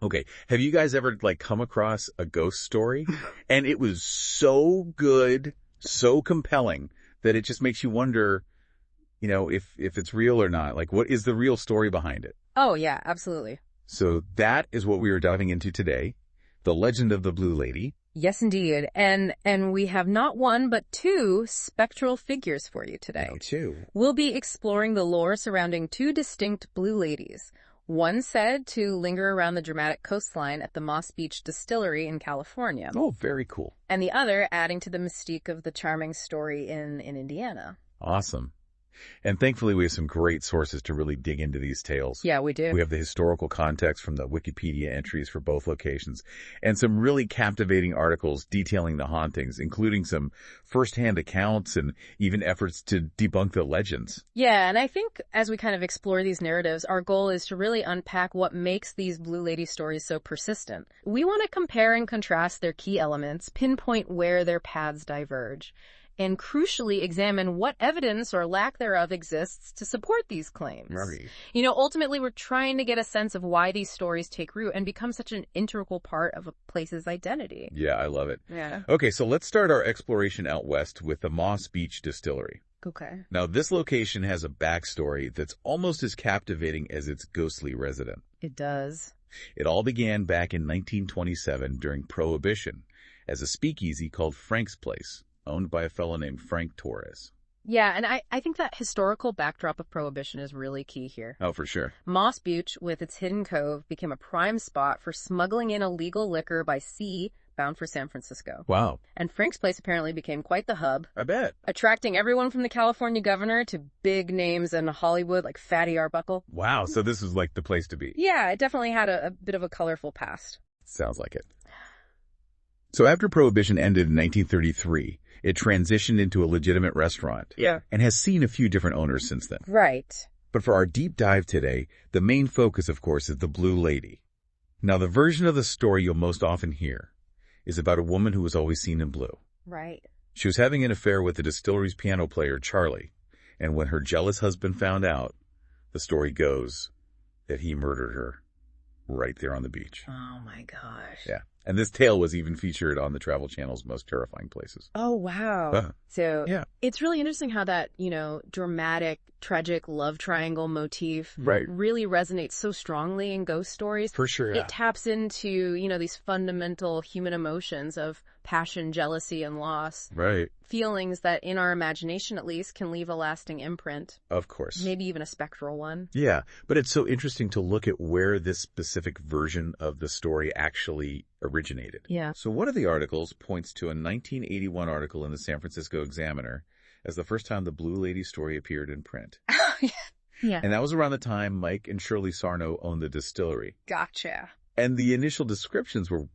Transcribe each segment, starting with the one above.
Okay. Have you guys ever like come across a ghost story and it was so good, so compelling that it just makes you wonder, if it's real or not? Like, what is the real story behind it? Oh, yeah, absolutely. So that is what we are diving into today. The Legend of the Blue Lady. Yes, indeed. And we have not one, but two spectral figures for you today. Oh, two. We'll be exploring the lore surrounding two distinct blue ladies. One said to linger around the dramatic coastline at the Moss Beach Distillery in California. Oh, very cool. And the other adding to the mystique of the charming story in Indiana. Awesome. And thankfully, we have some great sources to really dig into these tales. Yeah, we do. We have the historical context from the Wikipedia entries for both locations and some really captivating articles detailing the hauntings, including some firsthand accounts and even efforts to debunk the legends. Yeah, and I think as we kind of explore these narratives, our goal is to really unpack what makes these Blue Lady stories so persistent. We want to compare and contrast their key elements, pinpoint where their paths diverge, and crucially examine what evidence or lack thereof exists to support these claims. Right. Ultimately, we're trying to get a sense of why these stories take root and become such an integral part of a place's identity. Yeah, I love it. Yeah. Okay, so let's start our exploration out west with the Moss Beach Distillery. Okay. Now, this location has a backstory that's almost as captivating as its ghostly resident. It does. It all began back in 1927 during Prohibition as a speakeasy called Frank's Place, owned by a fellow named Frank Torres. Yeah, and I think that historical backdrop of Prohibition is really key here. Oh, for sure. Moss Beach, with its hidden cove, became a prime spot for smuggling in illegal liquor by sea bound for San Francisco. Wow. And Frank's Place apparently became quite the hub, I bet. attracting everyone from the California governor to big names in Hollywood like Fatty Arbuckle. Wow, so this was like the place to be. Yeah, it definitely had a bit of a colorful past. Sounds like it. So after Prohibition ended in 1933, it transitioned into a legitimate restaurant. Yeah. And has seen a few different owners since then. Right. But for our deep dive today, the main focus, of course, is the Blue Lady. Now, the version of the story you'll most often hear is about a woman who was always seen in blue. Right. She was having an affair with the distillery's piano player, Charlie, and when her jealous husband found out, the story goes that he murdered her right there on the beach. Oh my gosh. Yeah. And this tale was even featured on the Travel Channel's Most Terrifying Places. Oh, wow. So yeah. It's really interesting how that, dramatic, tragic love triangle motif Right. really resonates so strongly in ghost stories. For sure, yeah. It taps into, these fundamental human emotions of passion, jealousy, and loss. Right. Feelings that, in our imagination at least, can leave a lasting imprint. Of course. Maybe even a spectral one. Yeah, but it's so interesting to look at where this specific version of the story actually originated. Yeah. So one of the articles points to a 1981 article in the San Francisco Examiner as the first time the Blue Lady story appeared in print. Yeah. And that was around the time Mike and Shirley Sarno owned the distillery. Gotcha. And the initial descriptions were,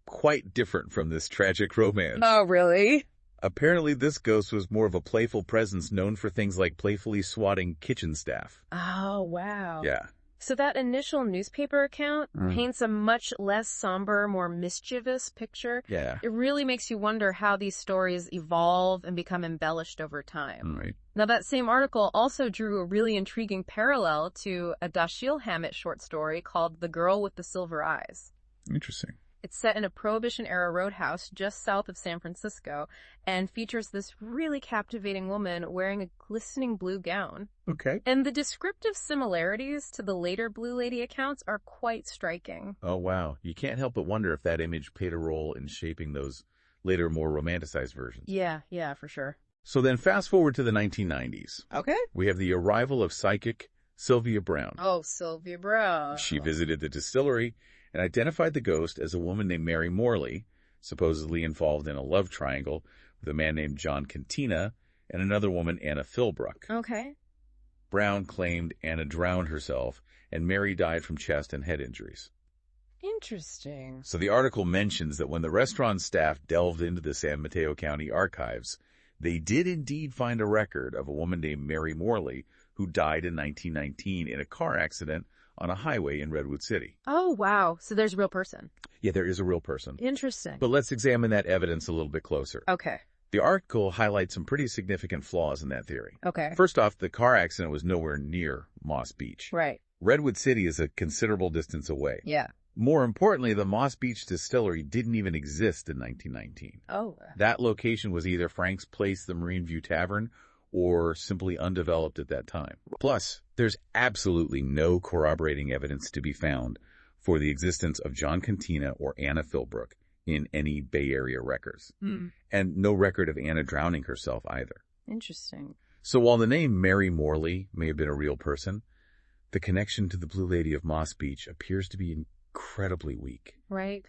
quite different from this tragic romance. Oh, really? Apparently, this ghost was more of a playful presence known for things like playfully swatting kitchen staff. Oh, wow. Yeah. So that initial newspaper account paints a much less somber, more mischievous picture. Yeah. It really makes you wonder how these stories evolve and become embellished over time. Right. Now, that same article also drew a really intriguing parallel to a Dashiell Hammett short story called The Girl with the Silver Eyes. Interesting. It's set in a Prohibition-era roadhouse just south of San Francisco and features this really captivating woman wearing a glistening blue gown. Okay. And the descriptive similarities to the later Blue Lady accounts are quite striking. Oh, wow. You can't help but wonder if that image played a role in shaping those later, more romanticized versions. Yeah, for sure. So then fast forward to the 1990s. Okay. We have the arrival of psychic Sylvia Brown. Oh, Sylvia Brown. She visited the distillery and identified the ghost as a woman named Mary Morley, supposedly involved in a love triangle with a man named John Cantina and another woman, Anna Philbrook. Okay. Brown claimed Anna drowned herself, and Mary died from chest and head injuries. Interesting. So the article mentions that when the restaurant staff delved into the San Mateo County archives, they did indeed find a record of a woman named Mary Morley who died in 1919 in a car accident on a highway in Redwood City. Oh, wow. So there's a real person. Yeah, there is a real person. Interesting. But let's examine that evidence a little bit closer. Okay. The article highlights some pretty significant flaws in that theory. Okay. First off, the car accident was nowhere near Moss Beach. Right. Redwood City is a considerable distance away. Yeah. More importantly, the Moss Beach Distillery didn't even exist in 1919. Oh. That location was either Frank's Place, the Marine View Tavern, or simply undeveloped at that time. Plus, there's absolutely no corroborating evidence to be found for the existence of John Cantina or Anna Philbrook in any Bay Area records. And no record of Anna drowning herself either. Interesting. So while the name Mary Morley may have been a real person, the connection to the Blue Lady of Moss Beach appears to be incredibly weak. Right.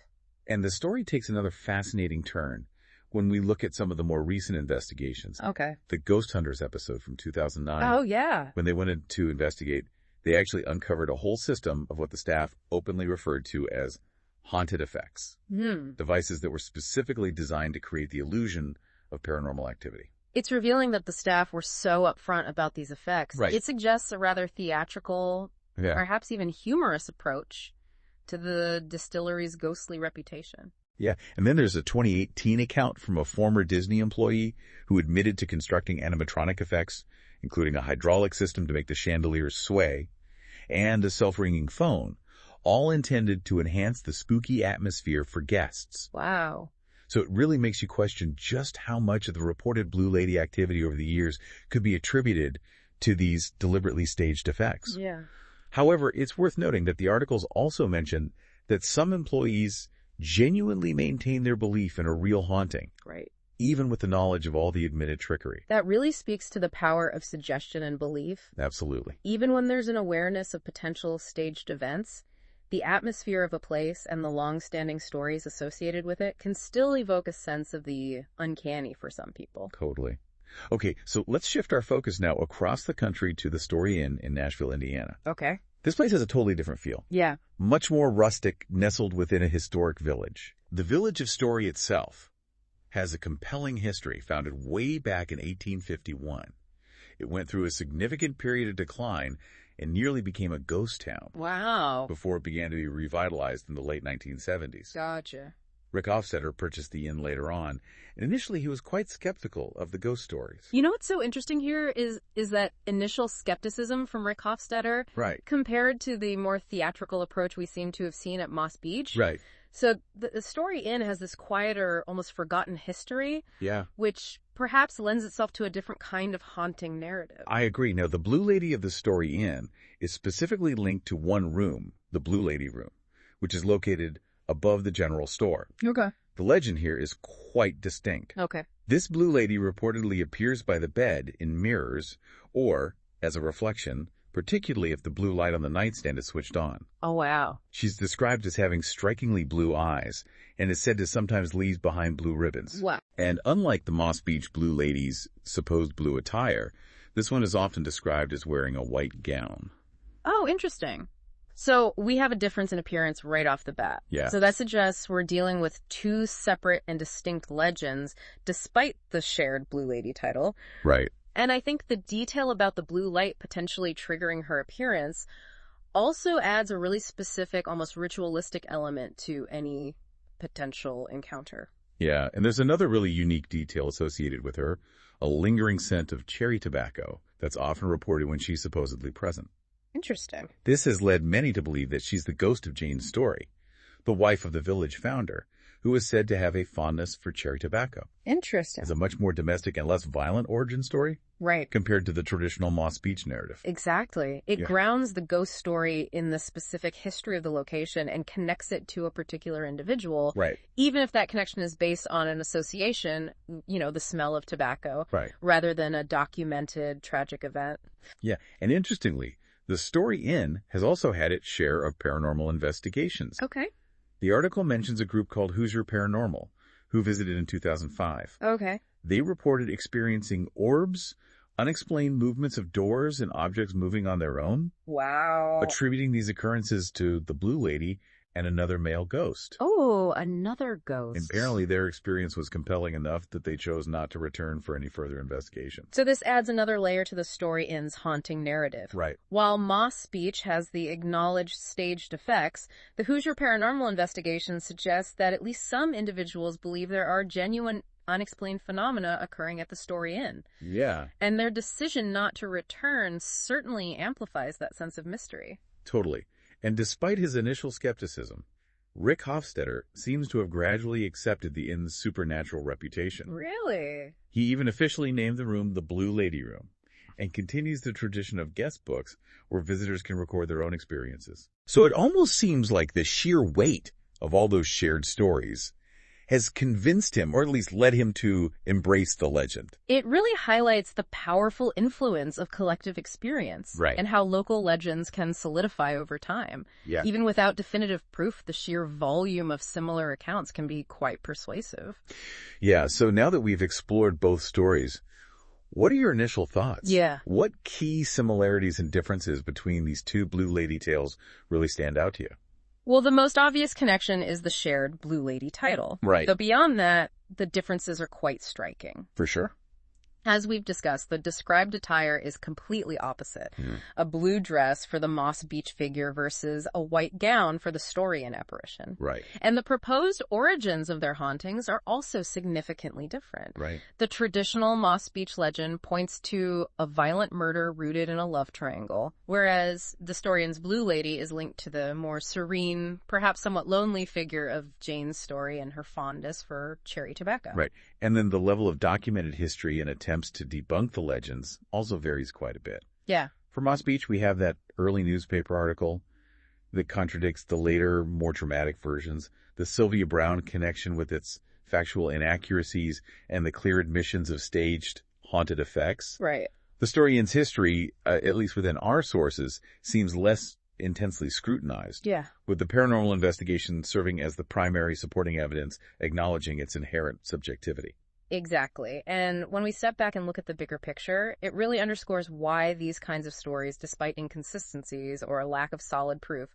And the story takes another fascinating turn when we look at some of the more recent investigations. Okay. The Ghost Hunters episode from 2009. Oh, yeah. When they went in to investigate, they actually uncovered a whole system of what the staff openly referred to as haunted effects. Devices that were specifically designed to create the illusion of paranormal activity. It's revealing that the staff were so upfront about these effects. Right. It suggests a rather theatrical, Yeah. perhaps even humorous approach to the distillery's ghostly reputation. Yeah. And then there's a 2018 account from a former Disney employee who admitted to constructing animatronic effects, including a hydraulic system to make the chandeliers sway, and a self-ringing phone, all intended to enhance the spooky atmosphere for guests. Wow. So it really makes you question just how much of the reported Blue Lady activity over the years could be attributed to these deliberately staged effects. Yeah. However, it's worth noting that the articles also mention that some employees genuinely maintain their belief in a real haunting, Right. even with the knowledge of all the admitted trickery. That really speaks to the power of suggestion and belief. Absolutely. Even when there's an awareness of potential staged events, the atmosphere of a place and the long-standing stories associated with it can still evoke a sense of the uncanny for some people. Totally. Okay, so let's shift our focus now across the country to the Story Inn in Nashville, Indiana. Okay. This place has a totally different feel. Yeah. Much more rustic, nestled within a historic village. The village of Story itself has a compelling history founded way back in 1851. It went through a significant period of decline and nearly became a ghost town Wow. before it began to be revitalized in the late 1970s. Gotcha. Rick Hofstetter purchased the inn later on, and initially he was quite skeptical of the ghost stories. You know what's so interesting here is that initial skepticism from Rick Hofstetter Right. compared to the more theatrical approach we seem to have seen at Moss Beach. Right. So the Story Inn has this quieter, almost forgotten history, Yeah. which perhaps lends itself to a different kind of haunting narrative. I agree. Now, the Blue Lady of the Story Inn is specifically linked to one room, the Blue Lady Room, which is located above the general store. Okay. The legend here is quite distinct. Okay. This Blue Lady reportedly appears by the bed in mirrors or as a reflection, particularly if the blue light on the nightstand is switched on. Oh, wow. She's described as having strikingly blue eyes and is said to sometimes leave behind blue ribbons. Wow. And unlike the Moss Beach Blue Lady's supposed blue attire, this one is often described as wearing a white gown. Oh, interesting. So we have a difference in appearance right off the bat. Yeah. So that suggests we're dealing with two separate and distinct legends, despite the shared Blue Lady title. Right. And I think the detail about the blue light potentially triggering her appearance also adds a really specific, almost ritualistic element to any potential encounter. Yeah, and there's another really unique detail associated with her, a lingering scent of cherry tobacco that's often reported when she's supposedly present. Interesting. This has led many to believe that she's the ghost of Jane Story, the wife of the village founder, who is said to have a fondness for cherry tobacco. Interesting. It's a much more domestic and less violent origin story Right. compared to the traditional Moss Beach narrative. Exactly. It grounds the ghost story in the specific history of the location and connects it to a particular individual. Right. Even if that connection is based on an association, you know, the smell of tobacco, Right. rather than a documented tragic event. Yeah, and interestingly, the Story Inn has also had its share of paranormal investigations. Okay. The article mentions a group called Hoosier Paranormal, who visited in 2005. Okay. They reported experiencing orbs, unexplained movements of doors and objects moving on their own, Wow. attributing these occurrences to the Blue Lady and another male ghost. Oh, another ghost. And apparently their experience was compelling enough that they chose not to return for any further investigation. So this adds another layer to the Story Inn's haunting narrative. Right. While Moss Beach has the acknowledged staged effects, the Hoosier Paranormal investigation suggests that at least some individuals believe there are genuine unexplained phenomena occurring at the Story Inn. Yeah, And their decision not to return certainly amplifies that sense of mystery. totally. And despite his initial skepticism, Rick Hofstetter seems to have gradually accepted the inn's supernatural reputation. Really? He even officially named the room the Blue Lady Room, and continues the tradition of guest books where visitors can record their own experiences. So it almost seems like the sheer weight of all those shared stories has convinced him, or at least led him to embrace the legend. It really highlights the powerful influence of collective experience, Right. and how local legends can solidify over time. Yeah. Even without definitive proof, the sheer volume of similar accounts can be quite persuasive. Yeah, so now that we've explored both stories, what are your initial thoughts? Yeah. What key similarities and differences between these two Blue Lady tales really stand out to you? Well, the most obvious connection is the shared Blue Lady title. Right. But beyond that, the differences are quite striking. For sure. As we've discussed, the described attire is completely opposite. A blue dress for the Moss Beach figure versus a white gown for the Storian apparition. Right. And the proposed origins of their hauntings are also significantly different. Right. The traditional Moss Beach legend points to a violent murder rooted in a love triangle, whereas the Storian's Blue Lady is linked to the more serene, perhaps somewhat lonely figure of Jane's story and her fondness for cherry tobacco. Right. And then the level of documented history and attempts to debunk the legends also varies quite a bit. Yeah. For Moss Beach, we have that early newspaper article that contradicts the later, more dramatic versions, the Sylvia Browne connection with its factual inaccuracies, and the clear admissions of staged, haunted effects. Right. The Storian's history, at least within our sources, seems less intensely scrutinized, Yeah. with the paranormal investigation serving as the primary supporting evidence, acknowledging its inherent subjectivity. Exactly. And when we step back and look at the bigger picture, it really underscores why these kinds of stories, despite inconsistencies or a lack of solid proof,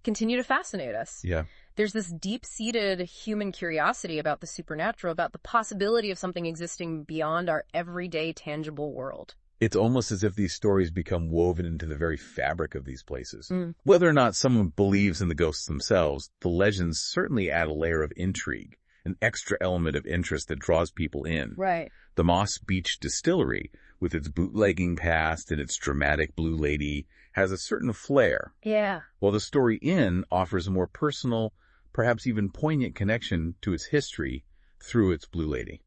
continue to fascinate us. Yeah. There's this deep-seated human curiosity about the supernatural, about the possibility of something existing beyond our everyday tangible world. It's almost as if these stories become woven into the very fabric of these places. Whether or not someone believes in the ghosts themselves, the legends certainly add a layer of intrigue, an extra element of interest that draws people in. Right. The Moss Beach Distillery, with its bootlegging past and its dramatic Blue Lady, has a certain flair, Yeah. while the Story Inn offers a more personal, perhaps even poignant connection to its history through its Blue Lady.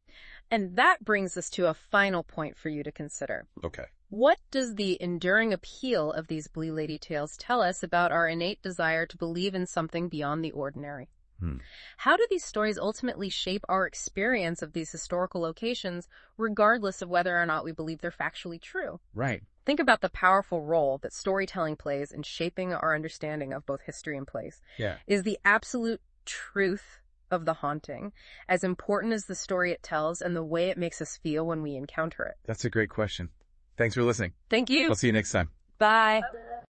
And that brings us to a final point for you to consider. Okay. What does the enduring appeal of these Blue Lady tales tell us about our innate desire to believe in something beyond the ordinary? How do these stories ultimately shape our experience of these historical locations, regardless of whether or not we believe they're factually true? Right. Think about the powerful role that storytelling plays in shaping our understanding of both history and place. Yeah. Is the absolute truth of the haunting as important as the story it tells and the way it makes us feel when we encounter it? That's a great question. Thanks for listening. Thank you. I'll see you next time. Bye.